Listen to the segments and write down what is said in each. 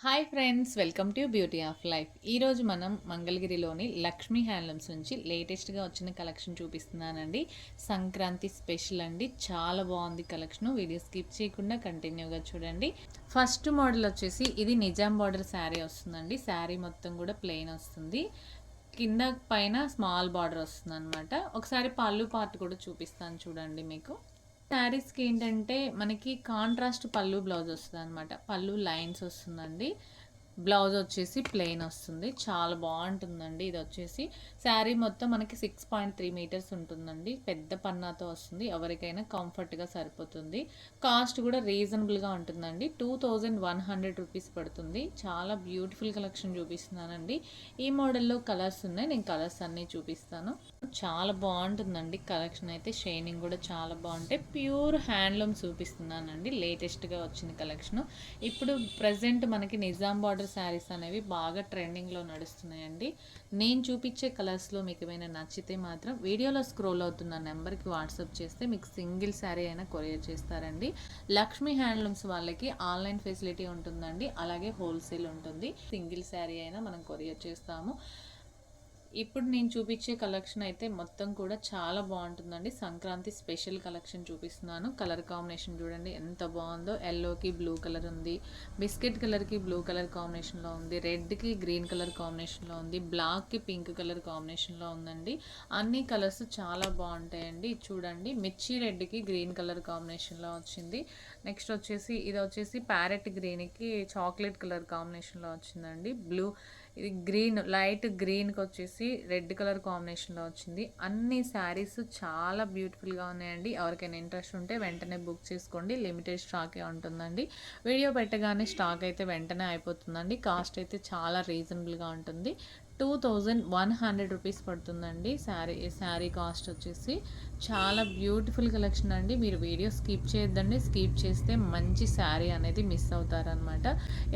Hi friends, welcome to beauty of life. ఈరోజు మనం మంగళగిరిలోని లక్ష్మీ హ్యాండ్లూమ్స్ నుంచి లేటెస్ట్గా వచ్చిన కలెక్షన్ చూపిస్తున్నానండి. సంక్రాంతి స్పెషల్ అండి. చాలా బాగుంది కలెక్షన్. వీడియో స్కిప్ చేయకుండా కంటిన్యూగా చూడండి. ఫస్ట్ మోడల్ వచ్చేసి ఇది నిజాం బార్డర్ శారీ వస్తుందండి. శారీ మొత్తం కూడా ప్లెయిన్ వస్తుంది. కింద పైన స్మాల్ బార్డర్ వస్తుంది అనమాట. ఒకసారి పళ్ళు పార్ట్ కూడా చూపిస్తాను చూడండి. మీకు శారీస్కి ఏంటంటే మనకి కాంట్రాస్ట్ పళ్ళు బ్లౌజ్ వస్తుంది అనమాట. పళ్ళు లైన్స్ వస్తుందండి. బ్లౌజ్ వచ్చేసి ప్లెయిన్ వస్తుంది. చాలా బాగుంటుందండి. ఇది వచ్చేసి శారీ మొత్తం మనకి 6.3 మీటర్స్ ఉంటుందండి. పెద్ద పన్నాతో వస్తుంది. ఎవరికైనా కంఫర్ట్గా సరిపోతుంది. కాస్ట్ కూడా రీజనబుల్గా ఉంటుందండి. 2100 రూపీస్ పడుతుంది. చాలా బ్యూటిఫుల్ కలెక్షన్ చూపిస్తున్నానండి. ఈ మోడల్లో కలర్స్ ఉన్నాయి. నేను కలర్స్ అన్నీ చూపిస్తాను. చాలా బాగుంటుందండి కలెక్షన్ అయితే. షైనింగ్ కూడా చాలా బాగుంటాయి. ప్యూర్ హ్యాండ్లూమ్ చూపిస్తున్నానండి. లేటెస్ట్గా వచ్చిన కలెక్షన్. ఇప్పుడు ప్రజెంట్ మనకి నిజాం బార్డర్ శారీస్ అనేవి బాగా ట్రెండింగ్లో నడుస్తున్నాయండి. నేను చూపించే కలర్స్లో మీకు ఏమైనా నచ్చితే మాత్రం వీడియోలో స్క్రోల్ అవుతున్న నెంబర్కి వాట్సాప్ చేస్తే మీకు సింగిల్ శారీ అయినా కొరియర్ చేస్తారండి. లక్ష్మీ హ్యాండ్లూమ్స్ వాళ్ళకి ఆన్లైన్ ఫెసిలిటీ ఉంటుందండి. అలాగే హోల్సేల్ ఉంటుంది. సింగిల్ శారీ అయినా మనం కొరియర్ చేస్తాము. ఇప్పుడు నేను చూపించే కలెక్షన్ అయితే మొత్తం కూడా చాలా బాగుంటుందండి. సంక్రాంతి స్పెషల్ కలెక్షన్ చూపిస్తున్నాను. కలర్ కాంబినేషన్ చూడండి ఎంత బాగుందో. ఎల్లోకి బ్లూ కలర్ ఉంది, బిస్కెట్ కలర్కి బ్లూ కలర్ కాంబినేషన్లో ఉంది, రెడ్కి గ్రీన్ కలర్ కాంబినేషన్లో ఉంది, బ్లాక్కి పింక్ కలర్ కాంబినేషన్లో ఉందండి. అన్ని కలర్స్ చాలా బాగుంటాయండి. చూడండి, మిర్చి రెడ్కి గ్రీన్ కలర్ కాంబినేషన్లో వచ్చింది. నెక్స్ట్ వచ్చేసి ఇది వచ్చేసి ప్యారెట్ గ్రీన్కి చాక్లెట్ కలర్ కాంబినేషన్లో వచ్చిందండి. బ్లూ ఇది గ్రీన్, లైట్ గ్రీన్కి వచ్చేసి రెడ్ కలర్ కాంబినేషన్లో వచ్చింది. అన్ని శారీస్ చాలా బ్యూటిఫుల్గా ఉన్నాయండి. ఎవరికైనా ఇంట్రెస్ట్ ఉంటే వెంటనే బుక్ చేసుకోండి. లిమిటెడ్ స్టాకే ఉంటుందండి. వీడియో పెట్టగానే స్టాక్ అయితే వెంటనే అయిపోతుందండి. కాస్ట్ అయితే చాలా రీజనబుల్గా ఉంటుంది. 2100 రూపీస్ పడుతుందండి. శారీ కాస్ట్ వచ్చేసి. చాలా బ్యూటిఫుల్ కలెక్షన్ అండి. మీరు వీడియో స్కిప్ చేయొద్దండి. స్కిప్ చేస్తే మంచి శారీ అనేది మిస్ అవుతారనమాట.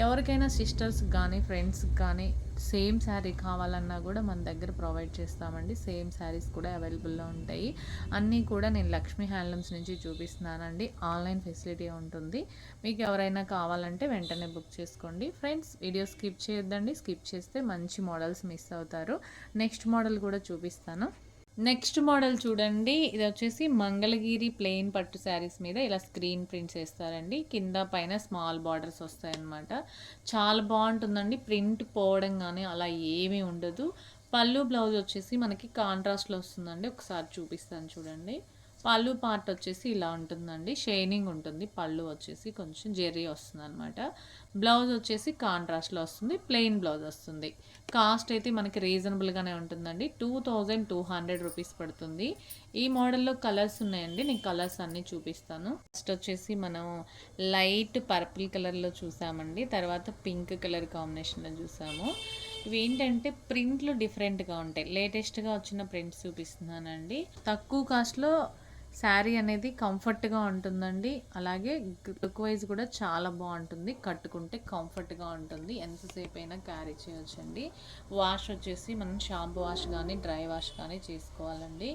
ఎవరికైనా సిస్టర్స్కి కానీ ఫ్రెండ్స్కి కానీ సేమ్ శారీ కావాలన్నా కూడా మన దగ్గర ప్రొవైడ్ చేస్తామండి. సేమ్ శారీస్ కూడా అవైలబుల్లో ఉంటాయి. అన్నీ కూడా నేను లక్ష్మీ హ్యాండ్లూమ్స్ నుంచి చూపిస్తున్నానండి. ఆన్లైన్ ఫెసిలిటీ ఉంటుంది. మీకు ఎవరైనా కావాలంటే వెంటనే బుక్ చేసుకోండి. ఫ్రెండ్స్, వీడియో స్కిప్ చేయొద్దండి. స్కిప్ చేస్తే మంచి మోడల్స్ మిస్ అవుతారు. నెక్స్ట్ మోడల్ కూడా చూపిస్తాను. నెక్స్ట్ మోడల్ చూడండి. ఇది వచ్చేసి మంగళగిరి ప్లెయిన్ పట్టు శారీస్ మీద ఇలా స్క్రీన్ ప్రింట్స్ వేస్తారండి. కింద పైన స్మాల్ బార్డర్స్ వస్తాయన్నమాట. చాలా బాగుంటుందండి. ప్రింట్ పోవడం కానీ అలా ఏమీ ఉండదు. పళ్ళు బ్లౌజ్ వచ్చేసి మనకి కాంట్రాస్ట్లో వస్తుందండి. ఒకసారి చూపిస్తాను చూడండి. పళ్ళు పార్ట్ వచ్చేసి ఇలా ఉంటుందండి. షైనింగ్ ఉంటుంది. పళ్ళు వచ్చేసి కొంచెం జెర్రీ వస్తుంది అనమాట. బ్లౌజ్ వచ్చేసి కాంట్రాస్ట్లో వస్తుంది. ప్లెయిన్ బ్లౌజ్ వస్తుంది. కాస్ట్ అయితే మనకి రీజనబుల్గానే ఉంటుందండి. 2200 రూపీస్ పడుతుంది. ఈ మోడల్లో కలర్స్ ఉన్నాయండి. నేను కలర్స్ అన్నీ చూపిస్తాను. ఫస్ట్ వచ్చేసి మనం లైట్ పర్పుల్ కలర్లో చూసామండి. తర్వాత పింక్ కలర్ కాంబినేషన్లో చూసాము. ఇవి ఏంటంటే ప్రింట్లు డిఫరెంట్గా ఉంటాయి. లేటెస్ట్గా వచ్చిన ప్రింట్స్ చూపిస్తున్నానండి. తక్కువ కాస్ట్లో శారీ అనేది కంఫర్ట్గా ఉంటుందండి. అలాగే లుక్ వైజ్ కూడా చాలా బాగుంటుంది. కట్టుకుంటే కంఫర్ట్గా ఉంటుంది. ఎంతసేపు అయినా క్యారీ చేయొచ్చండి. వాష్ వచ్చేసి మనం షాంపూ వాష్ కానీ డ్రై వాష్ కానీ చేసుకోవాలండి.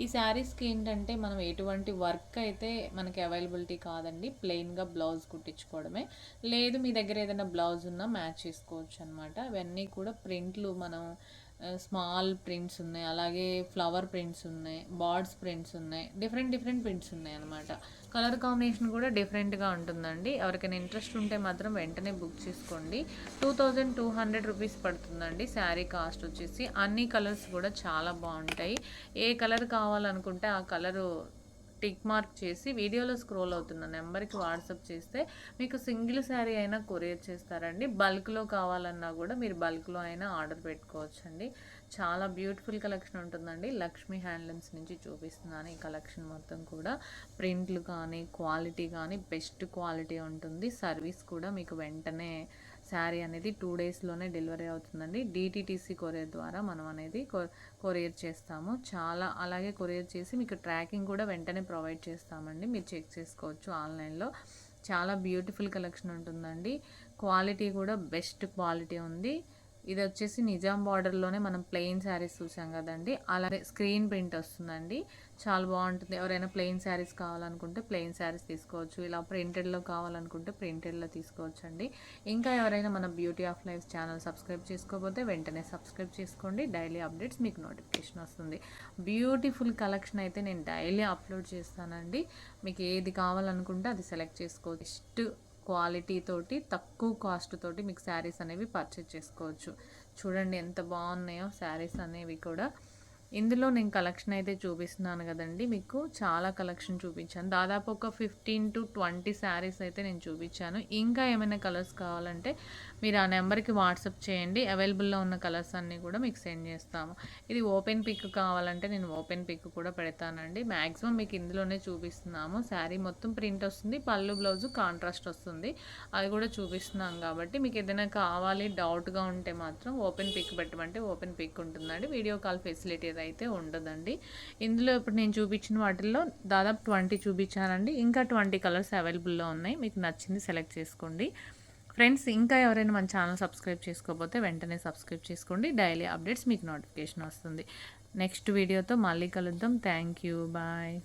ఈ శారీస్కి ఏంటంటే మనం ఎటువంటి వర్క్ అయితే మనకి అవైలబిలిటీ కాదండి. ప్లెయిన్గా బ్లౌజ్ కుట్టించుకోవడమే. లేదు మీ దగ్గర ఏదైనా బ్లౌజ్ ఉన్నా మ్యాచ్ చేసుకోవచ్చు అనమాట. ఇవన్నీ కూడా ప్రింట్లు మనం స్మాల్ ప్రింట్స్ ఉన్నాయి, అలాగే ఫ్లవర్ ప్రింట్స్ ఉన్నాయి, బర్డ్స్ ప్రింట్స్ ఉన్నాయి, డిఫరెంట్ ప్రింట్స్ ఉన్నాయి అనమాట. కలర్ కాంబినేషన్ కూడా డిఫరెంట్గా ఉంటుందండి. ఎవరికైనా ఇంట్రెస్ట్ ఉంటే మాత్రం వెంటనే బుక్ చేసుకోండి. 2200 రూపీస్ పడుతుందండి శారీ కాస్ట్ వచ్చేసి. అన్ని కలర్స్ కూడా చాలా బాగుంటాయి. ఏ కలర్ కావాలనుకుంటే ఆ కలరు టిక్ మార్క్ చేసి వీడియోలో స్క్రోల్ అవుతున్న నెంబర్కి వాట్సాప్ చేస్తే మీకు సింగిల్ శారీ అయినా కొరియర్ చేస్తారండి. బల్క్లో కావాలన్నా కూడా మీరు బల్క్లో అయినా ఆర్డర్ పెట్టుకోవచ్చండి. చాలా బ్యూటిఫుల్ కలెక్షన్ ఉంటుందండి. లక్ష్మీ హ్యాండ్లూమ్స్ నుంచి చూపిస్తున్నాను. ఈ కలెక్షన్ మొత్తం కూడా ప్రింట్లు కానీ క్వాలిటీ కానీ బెస్ట్ క్వాలిటీ ఉంటుంది. సర్వీస్ కూడా మీకు వెంటనే శారీ అనేది 2 డేస్లోనే డెలివరీ అవుతుందండి. డిటీటీసీ కొరియర్ ద్వారా మనం అనేది కొరియర్ చేస్తాము. అలాగే కొరియర్ చేసి మీకు ట్రాకింగ్ కూడా వెంటనే ప్రొవైడ్ చేస్తామండి. మీరు చెక్ చేసుకోవచ్చు ఆన్లైన్లో. చాలా బ్యూటిఫుల్ కలెక్షన్ ఉంటుందండి. క్వాలిటీ కూడా బెస్ట్ క్వాలిటీ ఉంది. ఇది వచ్చేసి నిజాం బార్డర్లోనే మనం ప్లెయిన్ శారీస్ చూసాం కదండి, అలాగే స్క్రీన్ ప్రింట్ వస్తుందండి. చాలా బాగుంటుంది. ఎవరైనా ప్లెయిన్ శారీస్ కావాలనుకుంటే ప్లెయిన్ శారీస్ తీసుకోవచ్చు, ఇలా ప్రింటెడ్లో కావాలనుకుంటే ప్రింటెడ్లో తీసుకోవచ్చు అండి. ఇంకా ఎవరైనా మన beauty of life channel subscribe చేసుకోకపోతే వెంటనే సబ్స్క్రైబ్ చేసుకోండి. డైలీ అప్డేట్స్ మీకు నోటిఫికేషన్ వస్తుంది. బ్యూటిఫుల్ కలెక్షన్ అయితే నేను డైలీ అప్లోడ్ చేస్తానండి. మీకు ఏది కావాలనుకుంటే అది సెలెక్ట్ చేసుకోవచ్చు. బెస్ట్ క్వాలిటీ తోటి తక్కువ కాస్ట్ తోటి మీకు శారీస్ అనేవి పర్చేజ్ చేసుకోవచ్చు. చూడండి ఎంత బాగున్నాయో శారీస్ అనేవి కూడా. ఇందులో నేను కలెక్షన్ అయితే చూపిస్తున్నాను కదండి, మీకు చాలా కలెక్షన్ చూపించాను. దాదాపు ఒక 15 to 20 శారీస్ అయితే నేను చూపించాను. ఇంకా ఏమైనా కలర్స్ కావాలంటే మీరు ఆ నెంబర్కి వాట్సాప్ చేయండి. అవైలబుల్లో ఉన్న కలర్స్ అన్నీ కూడా మీకు సెండ్ చేస్తాము. ఇది ఓపెన్ పిక్ కావాలంటే నేను ఓపెన్ పిక్ కూడా పెడతానండి. మ్యాక్సిమం మీకు ఇందులోనే చూపిస్తున్నాము. శారీ మొత్తం ప్రింట్ వస్తుంది, పళ్ళు బ్లౌజు కాంట్రాస్ట్ వస్తుంది, అది కూడా చూపిస్తున్నాం. కాబట్టి మీకు ఏదైనా కావాలి డౌట్గా ఉంటే మాత్రం ఓపెన్ పిక్ పెట్టమంటే ఓపెన్ పిక్ ఉంటుందండి. వీడియో కాల్ ఫెసిలిటీ అయితే ఉండదండి. ఇందులో ఇప్పుడు నేను చూపించిన వాటిల్లో దాదాపు 20 చూపించానండి. ఇంకా 20 కలర్స్ అవైలబుల్లో ఉన్నాయి. మీకు నచ్చింది సెలెక్ట్ చేసుకోండి ఫ్రెండ్స్. ఇంకా ఎవరైనా మన ఛానల్ సబ్స్క్రైబ్ చేసుకోకపోతే వెంటనే సబ్స్క్రైబ్ చేసుకోండి. డైలీ అప్డేట్స్ మీకు నోటిఫికేషన్ వస్తుంది. నెక్స్ట్ వీడియోతో మళ్ళీ కలుద్దాం. Thank you, bye.